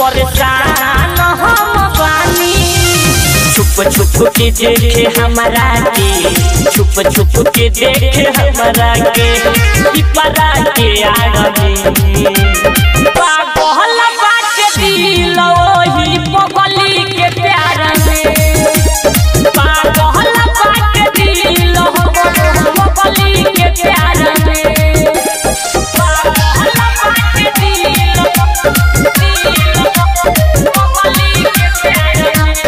परेशान हम बानी। छुप छुप के देखे हमारा के, छुप छुप के देखे हमारा के, पिपरा के आड़ में पागल बाटे दिल ओही पगली के प्यार में, पागल बाटे दिल पगली के प्यार में, पागल बाटे दिल पगली के प्यार में।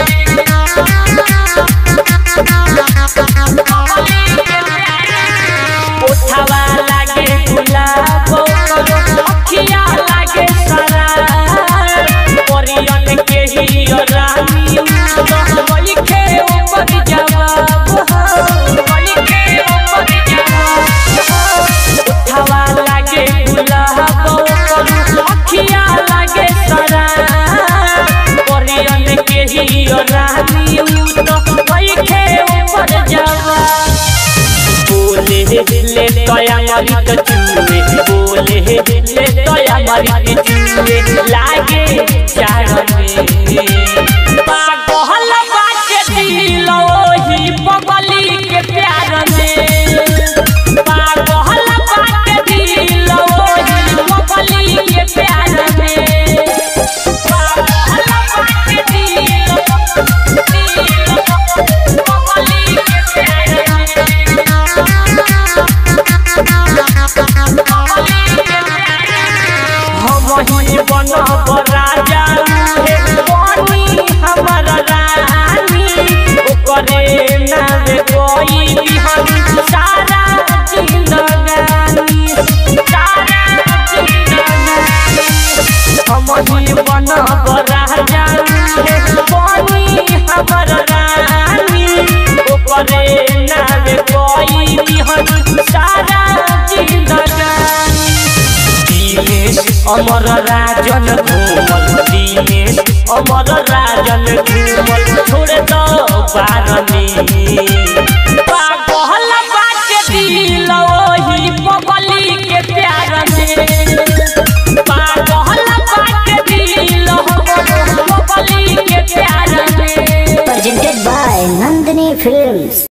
उठावा लागे गुलाब अखिया लागे सारा, परियन के ही रानी बलि के ऊपर जवाब, बलि के ऊपर जवाब। उठावा लागे गुलाब अखिया लागे सारा, परियन के ही रानी बलि के ऊपर जवाब। बोले ले तोया मरी चूहे, बोले ले तोया मरी चूहे लागे चार में, पागल बाटे दिल ओही पगली के प्यार में, पागल बाटे दिल ओही पगली के प्यार में, पागल बाटे दिल पगली के प्यार में। हम ही बनब राजा हे बनी हमर रानी, ओकरे नाम कोई बिहनी सारा जिंदगानी, सारा जिंदगानी। हम ही बनब राजा हे बनी हमर रानी, ओकरे नाम कोई बिहनी सारा जिंदगानी। अमर राजन घूमल दिनेश, अमर राजन घूमल छोड़ दो बार में, पागल बाटे दिल ओही पगली के प्यार में, पागल बाटे दिल पगली के प्यार में। Presented by Nandini Films।